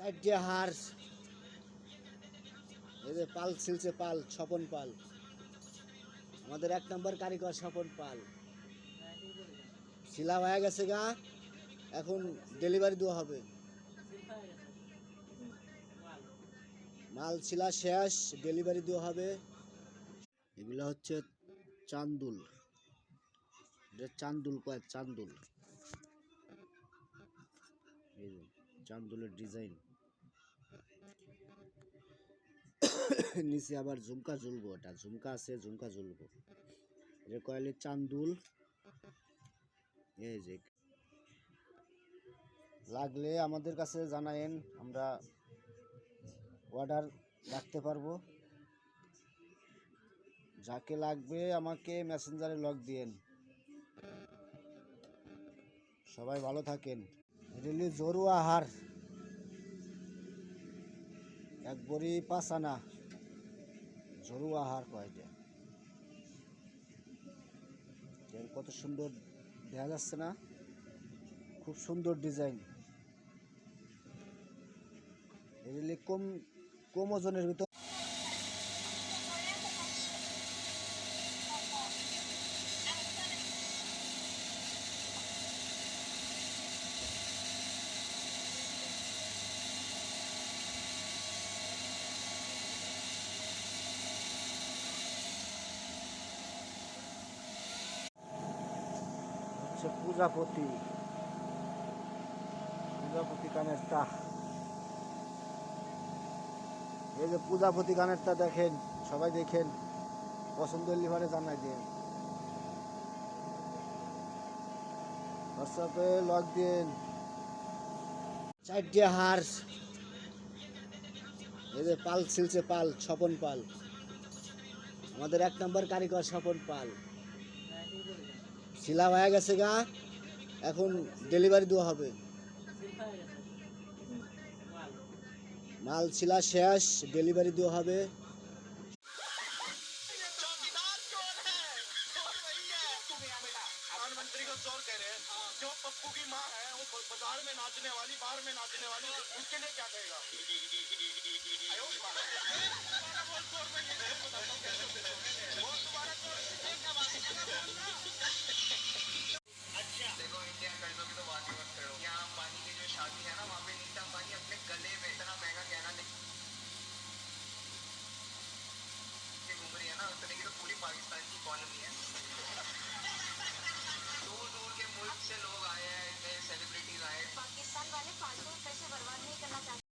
চারটে হাঁস, এই যে পাল ছিলছে, পাল স্বপন পাল, আমাদের 1 নম্বর কারিগর স্বপন পাল। শিলা হয়ে গেছে গা, এখন ডেলিভারি দেওয়া হবে। মাল শিলা শেষ, ডেলিভারি দেওয়া হবে। এগুলা হচ্ছে চান্দুল, চান্দুল কয় চান্দুল, এই যে চান্দুলের ডিজাইন। নিচে আবার ঝুমকা ঝুলবো, এটা ঝুমকা আছে, ঝুমকা ঝুলবো। এটা কয়েলের চান্দুল। এই যে লাগলে আমাদের কাছে জানায়েন, আমরা অর্ডার রাখতে পারবো। যাকে লাগবে আমাকে মেসেঞ্জারে লক দিয়েন। সবাই ভালো থাকেন। রেলি জরুয়া হার, এক বড়ি 5 আনা জরুয়া হার কয়টা। কত সুন্দর দেখা যাচ্ছে না, খুব সুন্দর ডিজাইন। রেলি কম কম ওজনের ভিতর। হচ্ছে প্রজাপতি, প্রজাপতি কানেরটা। এই যে প্রজাপতি কানেরটা দেখেন, সবাই দেখেন, পছন্দ লিভারে জানাই দিন, হোয়াটসঅ্যাপে লক দিন। চারটে হাঁস, এই যে পাল ছিলছে, পাল স্বপন পাল, আমাদের 1 নম্বর কারিগর স্বপন পাল। শিলা হয়ে গেছে গা, এখন ডেলিভারি দেওয়া হবে। মাল শিলা শেষ, ডেলিভারি দেওয়া হবে। प्रधानमंत्री को चोर कह रहे हैं, जो पप्पू की माँ है वो बाजार में नाचने वाली, बाहर में नाचने वाली, उसके लिए क्या कहेगा? दोबारा बोल चोर, मैं ये बताता हूँ कैसे होते हैं। वो दोबारा चोर